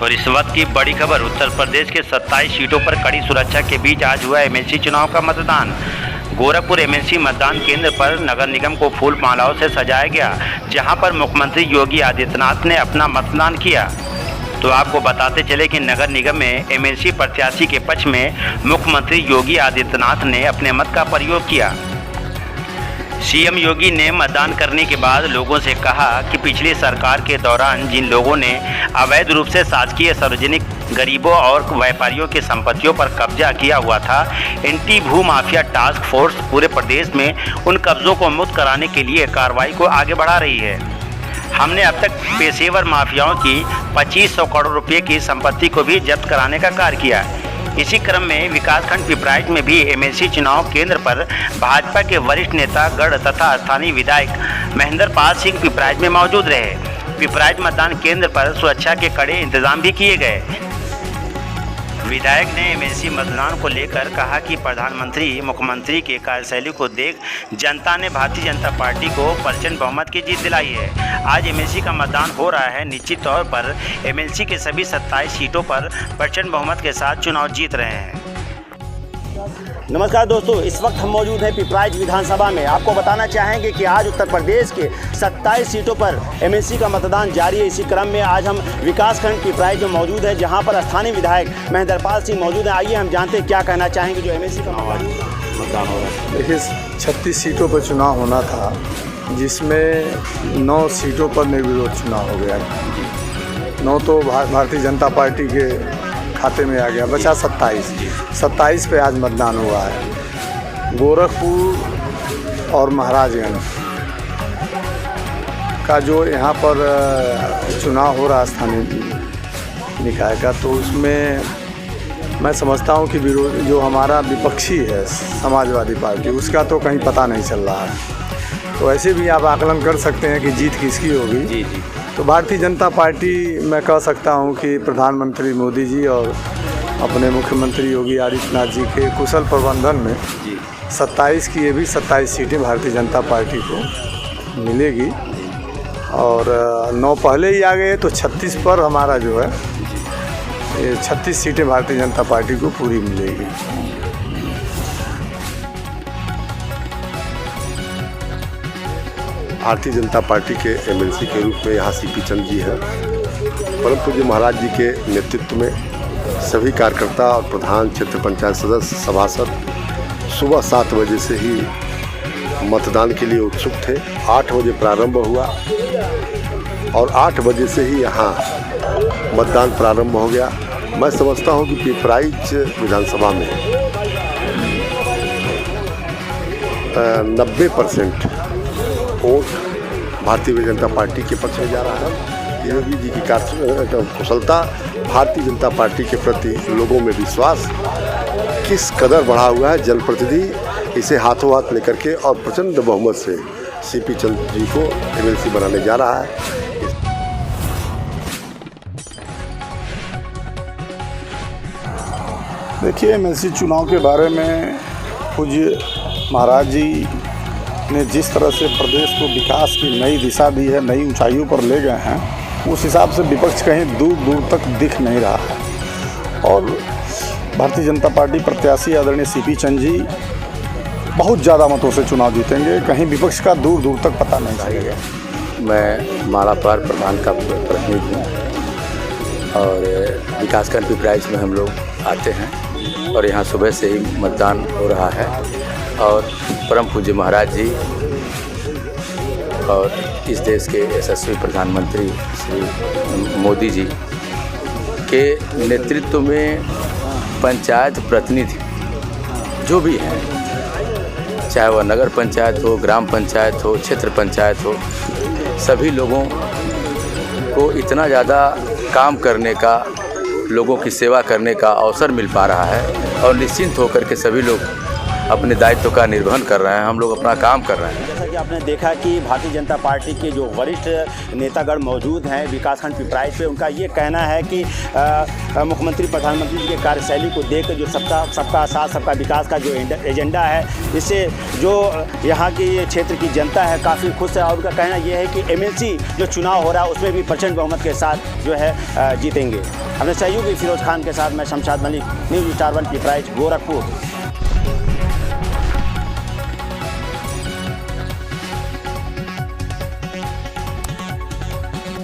और इस वक्त की बड़ी खबर, उत्तर प्रदेश के 27 सीटों पर कड़ी सुरक्षा के बीच आज हुआ एमएलसी चुनाव का मतदान। गोरखपुर एमएलसी मतदान केंद्र पर नगर निगम को फूल मालाओं से सजाया गया, जहां पर मुख्यमंत्री योगी आदित्यनाथ ने अपना मतदान किया। तो आपको बताते चले कि नगर निगम में एमएलसी प्रत्याशी के पक्ष में मुख्यमंत्री योगी आदित्यनाथ ने अपने मत का प्रयोग किया। सीएम योगी ने मतदान करने के बाद लोगों से कहा कि पिछली सरकार के दौरान जिन लोगों ने अवैध रूप से शासकीय, सार्वजनिक, गरीबों और व्यापारियों की संपत्तियों पर कब्जा किया हुआ था, एंटी भू माफिया टास्क फोर्स पूरे प्रदेश में उन कब्जों को मुक्त कराने के लिए कार्रवाई को आगे बढ़ा रही है। हमने अब तक पेशेवर माफियाओं की 2500 करोड़ रुपए की संपत्ति को भी जब्त कराने का कार्य किया। इसी क्रम में विकासखंड पिपराइच में भी एमएलसी चुनाव केंद्र पर भाजपा के वरिष्ठ नेता गढ़ तथा स्थानीय विधायक महेंद्र पाल सिंह पिपराइच में मौजूद रहे। पिपराइच मतदान केंद्र पर सुरक्षा के कड़े इंतजाम भी किए गए। विधायक ने एमएलसी मतदान को लेकर कहा कि प्रधानमंत्री मुख्यमंत्री के कार्यशैली को देख जनता ने भारतीय जनता पार्टी को प्रचंड बहुमत की जीत दिलाई है। आज एमएलसी का मतदान हो रहा है। निश्चित तौर पर एमएलसी के सभी 27 सीटों पर प्रचंड बहुमत के साथ चुनाव जीत रहे हैं। नमस्कार दोस्तों, इस वक्त हम मौजूद हैं पिपराइच विधानसभा में। आपको बताना चाहेंगे कि आज उत्तर प्रदेश के 27 सीटों पर एमएलसी का मतदान जारी है। इसी क्रम में आज हम विकासखंड पिपराइच में मौजूद है, जहां पर स्थानीय विधायक महेंद्र पाल सिंह मौजूद हैं। आइए हम जानते हैं क्या कहना चाहेंगे जो एमएलसी का मतदान हो रहा है। देखिए, 36 सीटों पर चुनाव होना था, जिसमें 9 सीटों पर निर्विरोध चुनाव हो गया। 9 तो भारतीय जनता पार्टी के खाते में आ गया, बचा 27 पे आज मतदान हुआ है। गोरखपुर और महाराजगंज का जो यहाँ पर चुनाव हो रहा स्थानीय निकाय का, तो उसमें मैं समझता हूँ कि विरोध जो हमारा विपक्षी है समाजवादी पार्टी, उसका तो कहीं पता नहीं चल रहा है। तो ऐसे भी आप आकलन कर सकते हैं कि जीत किसकी होगी। जी। तो भारतीय जनता पार्टी, मैं कह सकता हूं कि प्रधानमंत्री मोदी जी और अपने मुख्यमंत्री योगी आदित्यनाथ जी के कुशल प्रबंधन में 27 की ये भी 27 सीटें भारतीय जनता पार्टी को मिलेगी। और 9 पहले ही आ गए तो 36 पर हमारा जो है ये 36 सीटें भारतीय जनता पार्टी को पूरी मिलेगी। भारतीय जनता पार्टी के एमएलसी के रूप में यहाँ सीपी चंद जी हैं। परम पूज्य महाराज जी के नेतृत्व में सभी कार्यकर्ता और प्रधान, क्षेत्र पंचायत सदस्य, सभासद सुबह 7 बजे से ही मतदान के लिए उत्सुक थे। 8 बजे प्रारंभ हुआ और 8 बजे से ही यहाँ मतदान प्रारंभ हो गया। मैं समझता हूँ कि पिपराइच विधानसभा में 90% वोट भारतीय जनता पार्टी के पक्ष में जा रहा है। योगी जी की कुशलता, भारतीय जनता पार्टी के प्रति लोगों में विश्वास किस कदर बढ़ा हुआ है। जनप्रतिनिधि इसे हाथों हाथ लेकर के और प्रचंड बहुमत से सीपी चंद जी को एमएलसी बनाने जा रहा है। देखिए, एमएलसी चुनाव के बारे में पूज्य महाराज जी ने जिस तरह से प्रदेश को विकास की नई दिशा दी है, नई ऊंचाइयों पर ले गए हैं, उस हिसाब से विपक्ष कहीं दूर दूर तक दिख नहीं रहा है। और भारतीय जनता पार्टी प्रत्याशी आदरणीय सीपी चंद जी बहुत ज़्यादा मतों से चुनाव जीतेंगे, कहीं विपक्ष का दूर दूर तक पता नहीं चलेगा। मैं मालापार प्रधान का प्रतिनिधि हूँ और विकासखंड पिपराइच में हम लोग आते हैं और यहाँ सुबह से ही मतदान हो रहा है। और परम पूज्य महाराज जी और इस देश के यशस्वी प्रधानमंत्री श्री मोदी जी के नेतृत्व में पंचायत प्रतिनिधि जो भी हैं, चाहे वह नगर पंचायत हो, ग्राम पंचायत हो, क्षेत्र पंचायत हो, सभी लोगों को इतना ज़्यादा काम करने का, लोगों की सेवा करने का अवसर मिल पा रहा है। और निश्चिंत होकर के सभी लोग अपने दायित्व का निर्वहन कर रहे हैं, हम लोग अपना काम कर रहे हैं। जैसा कि आपने देखा कि भारतीय जनता पार्टी के जो वरिष्ठ नेतागण मौजूद हैं विकासखंड पिपराइच पे, उनका ये कहना है कि मुख्यमंत्री प्रधानमंत्री जी के कार्यशैली को देख जो सबका साथ सबका विकास का जो एजेंडा है, इससे जो यहाँ की क्षेत्र की जनता है काफ़ी खुश है। और उनका कहना यह है कि एमएलसी जो चुनाव हो रहा है उसमें भी प्रचंड बहुमत के साथ जो है जीतेंगे। अपने सहयोगी फिरोज खान के साथ मैं शमशाद मलिक, न्यूज़ स्टार 1 पिपराइच, गोरखपुर।